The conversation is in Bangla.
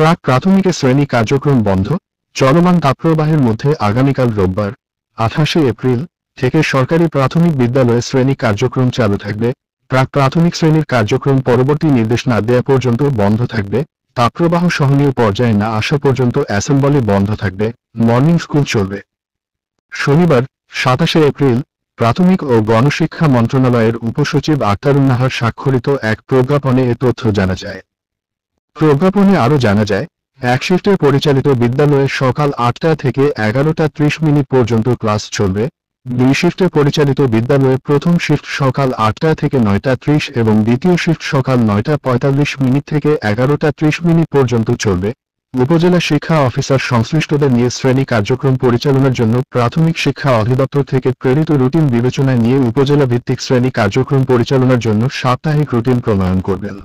প্রাক প্রাথমিক শ্রেণী কার্যক্রম বন্ধ। চলমান তাপপ্রবাহের মধ্যে আগামীকাল রোববার 28 এপ্রিল থেকে সরকারি প্রাথমিক বিদ্যালয়ে শ্রেণী কার্যক্রম চালু থাকবে। প্রাক প্রাথমিক শ্রেণীর কার্যক্রম পরবর্তী নির্দেশ না দেওয়া পর্যন্ত বন্ধ থাকবে। তাপপ্রবাহ সহনীয় পর্যায়ে না আসা পর্যন্ত অ্যাসেম্বলি বন্ধ থাকবে। মর্নিং স্কুল চলবে। শনিবার 27 এপ্রিল প্রাথমিক ও গণশিক্ষা মন্ত্রণালয়ের উপসচিব আক্তারুন্নাহার স্বাক্ষরিত এক প্রজ্ঞাপনে এ তথ্য জানা যায়। প্রজ্ঞাপনে আরও জানা যায়, এক শিফটে পরিচালিত বিদ্যালয়ে সকাল 8টা থেকে 11:30 পর্যন্ত ক্লাস চলবে। দুই শিফটে পরিচালিত বিদ্যালয়ে প্রথম শিফট সকাল 8টা থেকে 9:30 এবং দ্বিতীয় শিফট সকাল 9:45 থেকে 11:30 পর্যন্ত চলবে। উপজেলা শিক্ষা অফিসার সংশ্লিষ্টদের নিয়ে শ্রেণী কার্যক্রম পরিচালনার জন্য প্রাথমিক শিক্ষা অধিদপ্তর থেকে প্রেরিত রুটিন বিবেচনায় নিয়ে উপজেলা ভিত্তিক শ্রেণী কার্যক্রম পরিচালনার জন্য সাপ্তাহিক রুটিন প্রণয়ন করবেন।